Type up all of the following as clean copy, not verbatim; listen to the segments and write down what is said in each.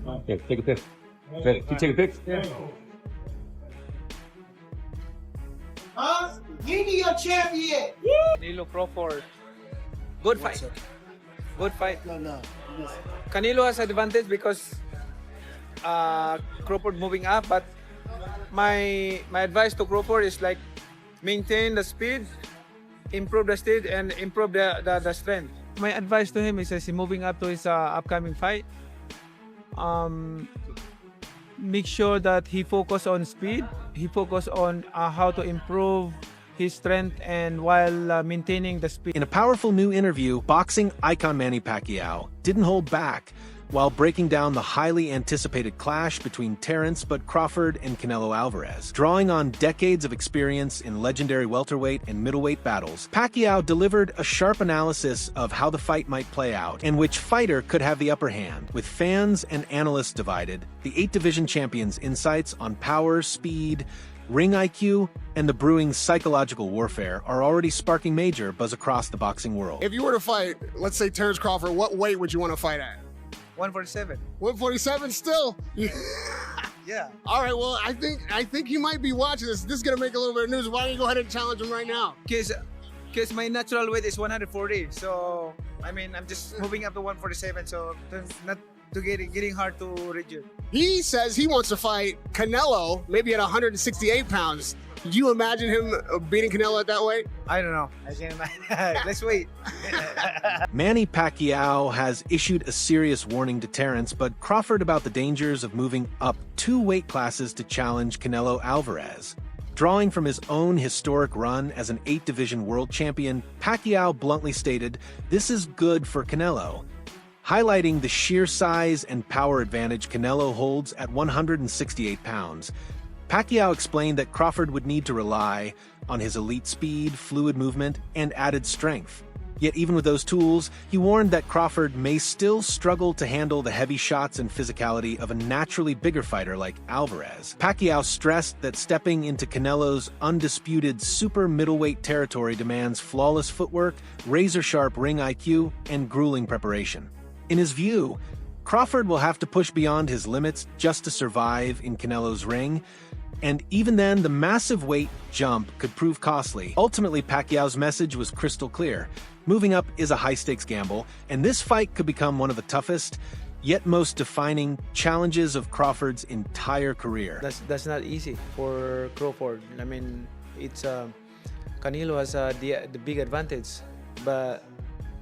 Okay, take a pic. Can you take a pic? Give me your champion. Canelo Crawford. Good fight. Good fight. No. Canelo has advantage because Crawford moving up, but my advice to Crawford is like maintain the speed, improve the speed, and improve the strength. My advice to him is as he moving up to his upcoming fight, make sure that he focus on speed, he focus on how to improve his strength and while maintaining the speed. In a powerful new interview, boxing icon Manny Pacquiao didn't hold back while breaking down the highly anticipated clash between Terence Crawford and Canelo Alvarez. Drawing on decades of experience in legendary welterweight and middleweight battles, Pacquiao delivered a sharp analysis of how the fight might play out and which fighter could have the upper hand. With fans and analysts divided, the 8-division champion's insights on power, speed, ring IQ, and the brewing psychological warfare are already sparking major buzz across the boxing world. If you were to fight, let's say Terence Crawford, what weight would you want to fight at? 147. 147 still? Yeah. All right, well, I think you might be watching this. This is going to make a little bit of news. Why don't you go ahead and challenge him right now? Because my natural weight is 140. So, I mean, I'm just moving up to 147. So, it's not to getting hard to reduce. He says he wants to fight Canelo maybe at 168 pounds. Could you imagine him beating Canelo at that weight? I don't know. I can't imagine. Let's wait. Manny Pacquiao has issued a serious warning to Terence Crawford about the dangers of moving up 2 weight classes to challenge Canelo Alvarez. Drawing from his own historic run as an 8-division world champion, Pacquiao bluntly stated, "This is good for Canelo," highlighting the sheer size and power advantage Canelo holds at 168 pounds. Pacquiao explained that Crawford would need to rely on his elite speed, fluid movement, and added strength. Yet even with those tools, he warned that Crawford may still struggle to handle the heavy shots and physicality of a naturally bigger fighter like Alvarez. Pacquiao stressed that stepping into Canelo's undisputed super middleweight territory demands flawless footwork, razor-sharp ring IQ, and grueling preparation. In his view, Crawford will have to push beyond his limits just to survive in Canelo's ring, and even then, the massive weight jump could prove costly. Ultimately, Pacquiao's message was crystal clear. Moving up is a high-stakes gamble, and this fight could become one of the toughest, yet most defining challenges of Crawford's entire career. That's not easy for Crawford. I mean, it's Canelo has the big advantage, but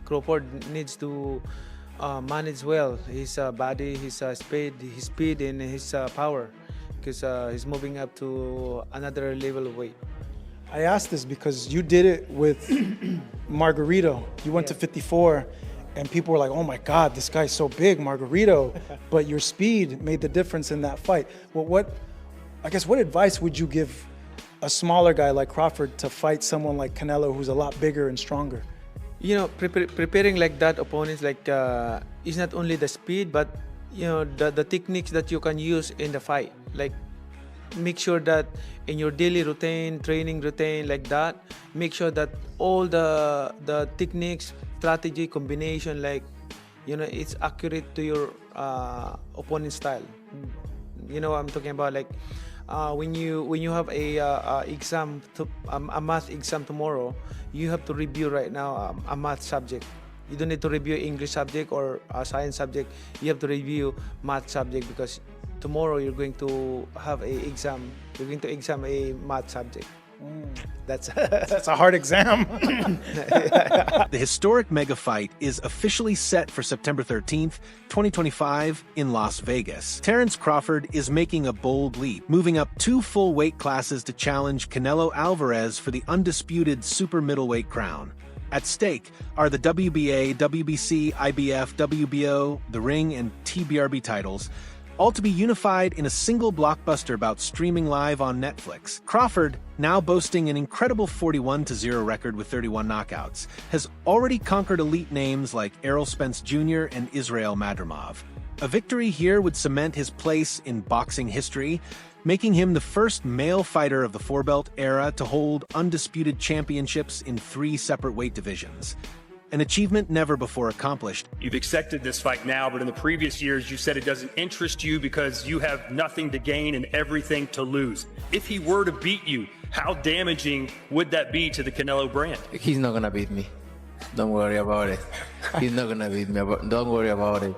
Crawford needs to manage well his body, his speed, and his power, because he's moving up to another level of weight. I asked this because you did it with Margarito. You went to 54, and people were like, "Oh my God, this guy's so big, Margarito!" But your speed made the difference in that fight. Well, what advice would you give a smaller guy like Crawford to fight someone like Canelo, who's a lot bigger and stronger? You know, preparing like that opponents, like is not only the speed, but you know the techniques that you can use in the fight. Like make sure that in your daily routine, training routine, like that, make sure that all the techniques, strategy, combination, like you know, it's accurate to your opponent's style. You know what I'm talking about? Like when you have a exam, a math exam tomorrow, you have to review right now a math subject. You don't need to review English subject or a science subject. You have to review math subject because tomorrow you're going to have a exam. You're going to exam a math subject. That's a hard exam. The historic mega fight is officially set for September 13th, 2025 in Las Vegas. Terence Crawford is making a bold leap, moving up 2 full weight classes to challenge Canelo Alvarez for the undisputed super middleweight crown. At stake are the WBA, WBC, IBF, WBO, the Ring, and TBRB titles, all to be unified in a single blockbuster bout streaming live on Netflix. Crawford, now boasting an incredible 41-0 record with 31 knockouts, has already conquered elite names like Errol Spence Jr. and Israel Madrimov. A victory here would cement his place in boxing history, making him the first male fighter of the four-belt era to hold undisputed championships in 3 separate weight divisions, an achievement never before accomplished. You've accepted this fight now, but in the previous years, you said it doesn't interest you because you have nothing to gain and everything to lose. If he were to beat you, how damaging would that be to the Canelo brand? He's not gonna beat me. Don't worry about it. He's not gonna beat me. Don't worry about it.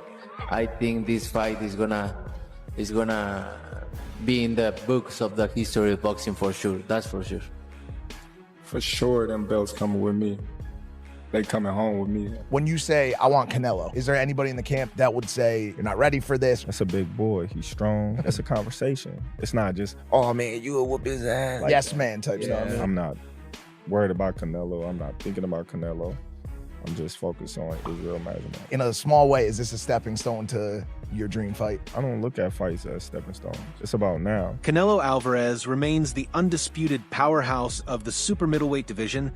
I think this fight is gonna be in the books of the history of boxing for sure. That's for sure. For sure, them belts coming with me. They coming home with me. When you say, I want Canelo, is there anybody in the camp that would say, you're not ready for this? That's a big boy. He's strong. That's a conversation. It's not just, oh man, you will whoop his ass. Like yes, that. man type stuff. I'm not worried about Canelo. I'm not thinking about Canelo. I'm just focused on Israel Masvidal. In a small way, is this a stepping stone to your dream fight? I don't look at fights as stepping stones. It's about now. Canelo Alvarez remains the undisputed powerhouse of the super middleweight division,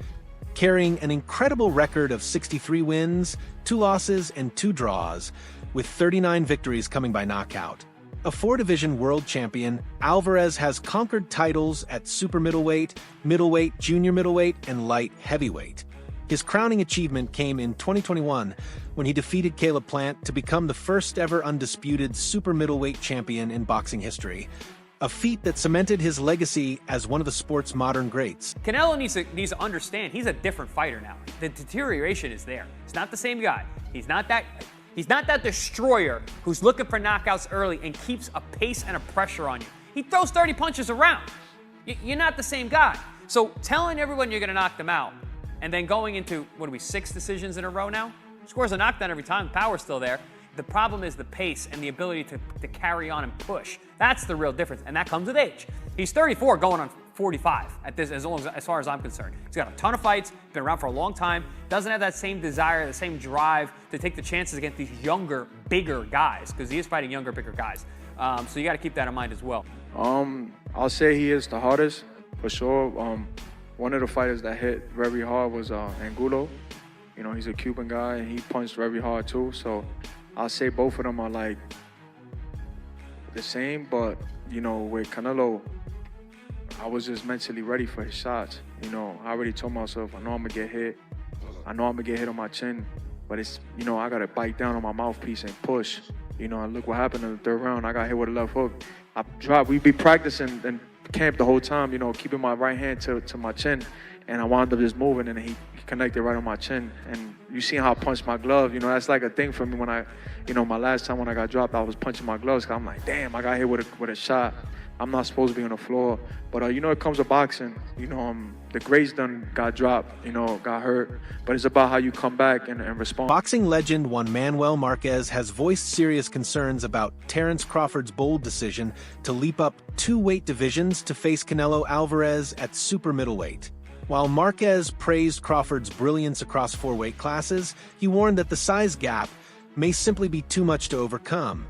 carrying an incredible record of 63 wins, 2 losses, and 2 draws, with 39 victories coming by knockout. A 4-division world champion, Alvarez has conquered titles at super middleweight, middleweight, junior middleweight, and light heavyweight. His crowning achievement came in 2021 when he defeated Caleb Plant to become the first ever undisputed super middleweight champion in boxing history, a feat that cemented his legacy as one of the sport's modern greats. Canelo needs to understand he's a different fighter now. The deterioration is there. He's not the same guy. He's not that destroyer who's looking for knockouts early and keeps a pace and a pressure on you. He throws 30 punches around. You're not the same guy. So telling everyone you're going to knock them out and then going into, 6 decisions in a row now? Scores a knockdown every time, the power's still there. The problem is the pace and the ability to carry on and push. That's the real difference, and that comes with age. He's 34 going on 45 at this, as far as I'm concerned. He's got a ton of fights, been around for a long time, doesn't have that same desire, the same drive to take the chances against these younger, bigger guys, because he is fighting younger, bigger guys. So you got to keep that in mind as well. I'll say he is the hardest, for sure. One of the fighters that hit very hard was Angulo. You know, he's a Cuban guy, and he punched very hard too, so I'll say both of them are like the same, but you know, with Canelo, I was just mentally ready for his shots. You know, I already told myself, I know I'm gonna get hit. I know I'm gonna get hit on my chin, but it's, you know, I gotta bite down on my mouthpiece and push. You know, and look what happened in the 3rd round. I got hit with a left hook. I dropped. We'd be practicing in camp the whole time, you know, keeping my right hand to my chin, and I wound up just moving, and he connected right on my chin. And you see how I punched my glove. You know, that's like a thing for me when I, you know, my last time when I got dropped, I was punching my gloves. Cause I'm like, damn, I got hit with a shot. I'm not supposed to be on the floor. But, you know, it comes to boxing. You know, the greats done got dropped, you know, got hurt. But it's about how you come back and respond. Boxing legend Juan Manuel Marquez has voiced serious concerns about Terence Crawford's bold decision to leap up 2 weight divisions to face Canelo Alvarez at super middleweight. While Marquez praised Crawford's brilliance across 4 weight classes, he warned that the size gap may simply be too much to overcome.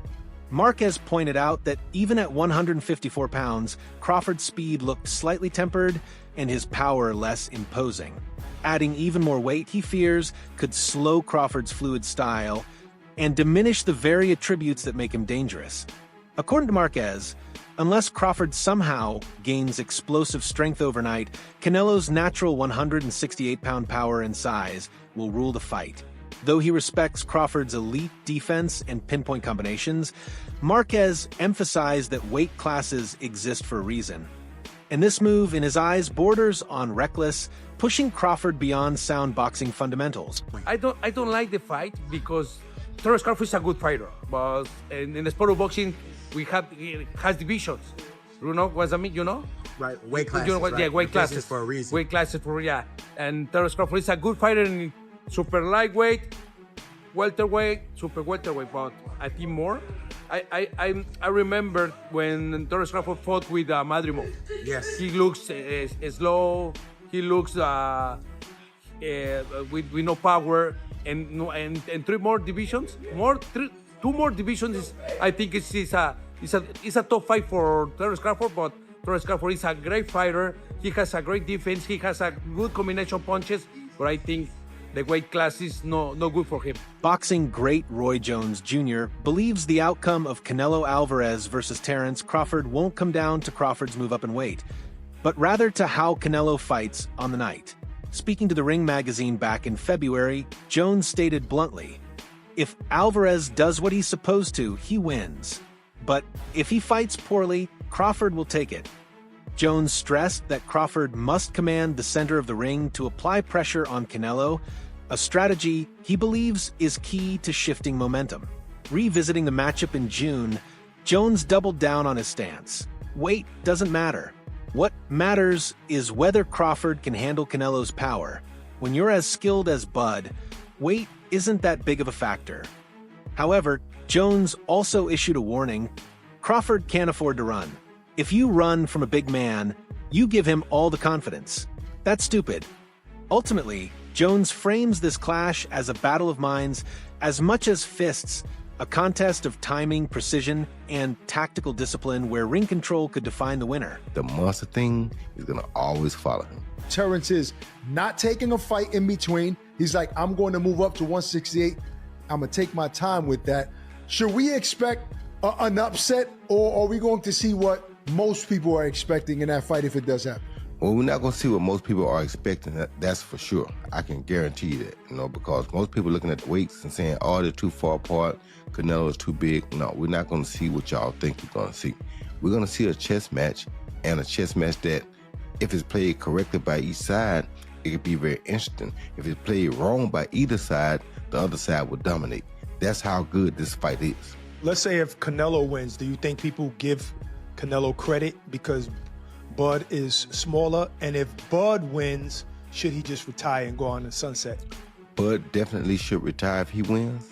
Marquez pointed out that even at 154 pounds, Crawford's speed looked slightly tempered and his power less imposing. Adding even more weight, he fears, could slow Crawford's fluid style and diminish the very attributes that make him dangerous. According to Marquez, unless Crawford somehow gains explosive strength overnight, Canelo's natural 168-pound power and size will rule the fight. Though he respects Crawford's elite defense and pinpoint combinations, Marquez emphasized that weight classes exist for a reason. And this move, in his eyes, borders on reckless, pushing Crawford beyond sound boxing fundamentals. I don't like the fight because Terence Crawford is a good fighter, but in the sport of boxing, it has divisions. You know what I mean? You know? Right, weight classes. You know what? Right? Yeah, weight classes for a reason. Weight classes for, yeah. And Terence Crawford is a good fighter in super lightweight, welterweight, super welterweight, but I think more. I remember when Terence Crawford fought with Madrimov. Yes. He looks slow. He looks with no power, and 3 more divisions. 2 more divisions. I think it's a top fight for Terence Crawford, but Terence Crawford is a great fighter. He has a great defense. He has a good combination of punches, but I think the weight class is no good for him. Boxing great Roy Jones Jr. believes the outcome of Canelo Alvarez versus Terence Crawford won't come down to Crawford's move up in weight, but rather to how Canelo fights on the night. Speaking to the Ring magazine back in February, Jones stated bluntly, "If Alvarez does what he's supposed to, he wins. But if he fights poorly, Crawford will take it." Jones stressed that Crawford must command the center of the ring to apply pressure on Canelo, a strategy he believes is key to shifting momentum. Revisiting the matchup in June, Jones doubled down on his stance. Weight doesn't matter. What matters is whether Crawford can handle Canelo's power. When you're as skilled as Bud, weight isn't that big of a factor. However, Jones also issued a warning: Crawford can't afford to run. If you run from a big man, you give him all the confidence. That's stupid. Ultimately, Jones frames this clash as a battle of minds as much as fists, a contest of timing, precision, and tactical discipline where ring control could define the winner. The monster thing is going to always follow him. Terence is not taking a fight in between. He's like, I'm going to move up to 168. I'm going to take my time with that. Should we expect an upset, or are we going to see what most people are expecting in that fight if it does happen? Well, we're not going to see what most people are expecting. That's for sure. I can guarantee you that, because most people are looking at the weights and saying, oh, they're too far apart, Canelo is too big. No, we're not going to see what y'all think we're going to see. We're going to see a chess match, and a chess match that, if it's played correctly by each side, it could be very interesting. If it's played wrong by either side, the other side will dominate. That's how good this fight is. Let's say if Canelo wins, do you think people give Canelo credit because Bud is smaller? And if Bud wins, should he just retire and go on the sunset? Bud definitely should retire if he wins.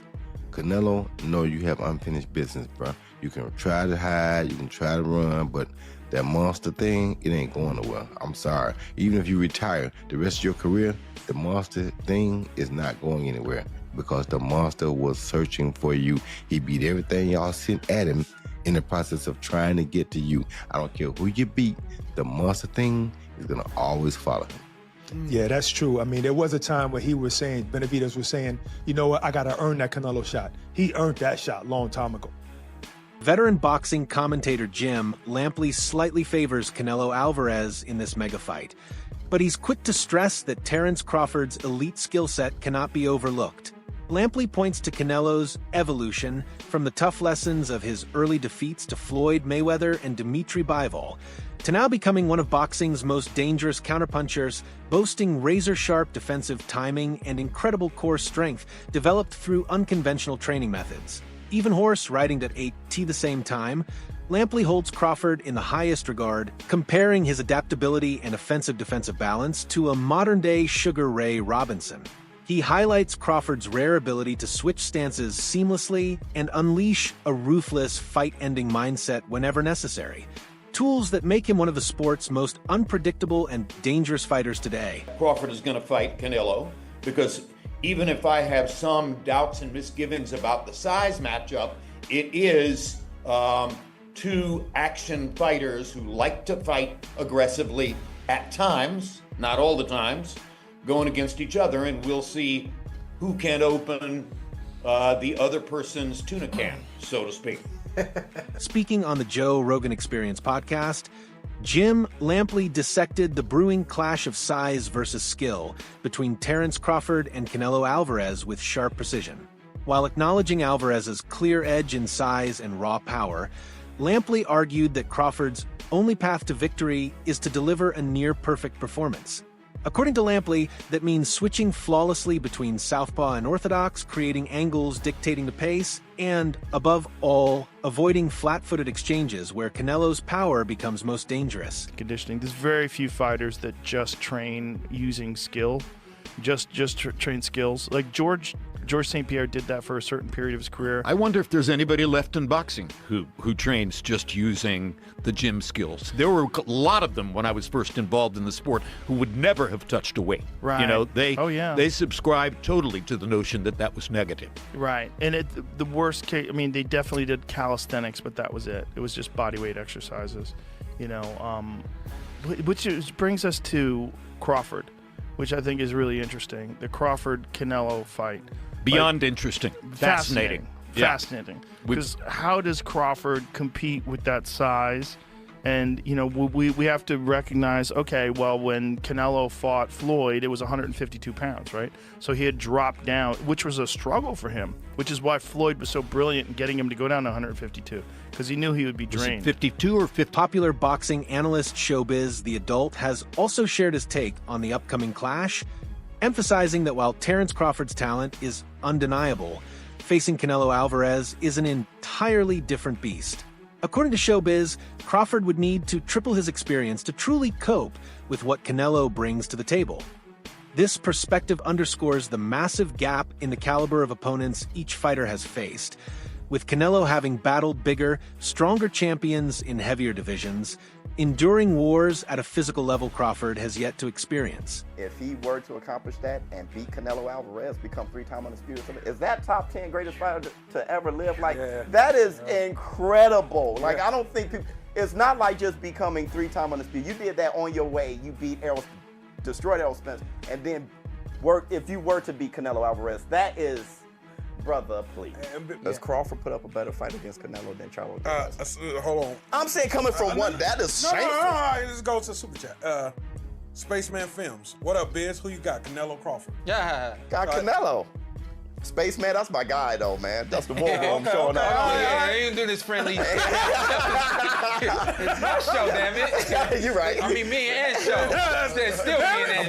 Canelo, no, you have unfinished business, bro. You can try to hide, you can try to run, but that monster thing, it ain't going nowhere. I'm sorry. Even if you retire the rest of your career, the monster thing is not going anywhere because the monster was searching for you. He beat everything y'all sent at him in the process of trying to get to you. I don't care who you beat, the monster thing is going to always follow him. Yeah, that's true. I mean, there was a time where he was saying, Benavidez was saying, you know what, I got to earn that Canelo shot. He earned that shot a long time ago. Veteran boxing commentator Jim Lampley slightly favors Canelo Alvarez in this mega fight, but he's quick to stress that Terence Crawford's elite skill set cannot be overlooked. Lampley points to Canelo's evolution from the tough lessons of his early defeats to Floyd Mayweather and Dimitri Bivol, to now becoming one of boxing's most dangerous counterpunchers, boasting razor-sharp defensive timing and incredible core strength developed through unconventional training methods. Even horse riding at 8 the same time, Lampley holds Crawford in the highest regard, comparing his adaptability and offensive-defensive balance to a modern-day Sugar Ray Robinson. He highlights Crawford's rare ability to switch stances seamlessly and unleash a ruthless, fight-ending mindset whenever necessary, tools that make him one of the sport's most unpredictable and dangerous fighters today. Crawford is going to fight Canelo because even if I have some doubts and misgivings about the size matchup, it is two action fighters who like to fight aggressively at times, not all the times, going against each other, and we'll see who can open the other person's tuna can, so to speak. Speaking on the Joe Rogan Experience podcast, Jim Lampley dissected the brewing clash of size versus skill between Terence Crawford and Canelo Alvarez with sharp precision. While acknowledging Alvarez's clear edge in size and raw power, Lampley argued that Crawford's only path to victory is to deliver a near-perfect performance. According to Lampley, that means switching flawlessly between southpaw and orthodox, creating angles dictating the pace, and, above all, avoiding flat-footed exchanges where Canelo's power becomes most dangerous. Conditioning. There's very few fighters that just train using skill, just train skills. Like George St. Pierre did that for a certain period of his career. I wonder if there's anybody left in boxing who trains just using the gym skills. There were a lot of them when I was first involved in the sport who would never have touched a weight. Right. You know, they subscribed totally to the notion that that was negative. Right. And the worst case, I mean, they definitely did calisthenics, but that was it. It was just body weight exercises, which brings us to Crawford. which I think is really interesting. The Crawford-Canelo fight. Beyond interesting. Fascinating. Fascinating. Because how does Crawford compete with that size? And, you know, we have to recognize, okay, well, when Canelo fought Floyd, it was 152 pounds, right? So he had dropped down, which was a struggle for him, which is why Floyd was so brilliant in getting him to go down to 152, because he knew he would be drained. 52 or 50? Popular boxing analyst Showbiz, the adult, has also shared his take on the upcoming clash, emphasizing that while Terence Crawford's talent is undeniable, facing Canelo Alvarez is an entirely different beast. According to Showbiz, Crawford would need to triple his experience to truly cope with what Canelo brings to the table. This perspective underscores the massive gap in the caliber of opponents each fighter has faced, with Canelo having battled bigger, stronger champions in heavier divisions, enduring wars at a physical level Crawford has yet to experience. If he were to accomplish that and beat Canelo Alvarez, become 3-time undisputed, is that top 10 greatest fighter to ever live? Like, that is incredible. Like, I don't think people, it's not like just becoming 3-time undisputed. You did that on your way. You beat destroyed Errol Spence, and then if you were to beat Canelo Alvarez, that is, brother, please. Does Crawford put up a better fight against Canelo than Charlo does? Hold on. I'm saying coming from one, that is shameful. No, let's go to Super Chat. Spaceman Films. What up, Biz? Who you got? Canelo, Crawford? Yeah. Got Canelo. Spaceman, that's my guy, though, man. That's the war room showing up. I ain't doing this friendly. It's my show, damn it. You're right. I mean, me and show. Still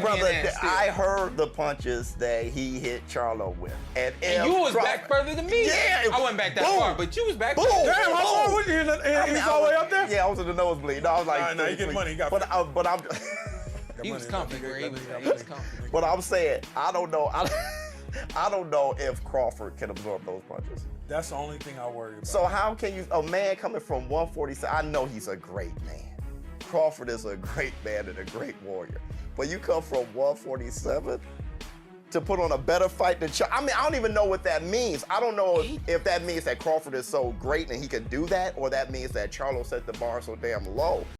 brother, I heard the punches that he hit Charlo with. And you was back further than me. Yeah. I wasn't back that far, but you was back. Boom. Damn, how far was you? He was all the way up there? Yeah, I was in the nosebleed. No, I was like, no, you get money. You got but I'm. He was comfy, he was comfy. But I'm saying, I don't know. I don't know if Crawford can absorb those punches. That's the only thing I worry about. So how can you, a man coming from 147, I know he's a great man. Crawford is a great man and a great warrior. But you come from 147 to put on a better fight than I mean, I don't even know what that means. I don't know if that means that Crawford is so great and he can do that, or that means that Charlo set the bar so damn low.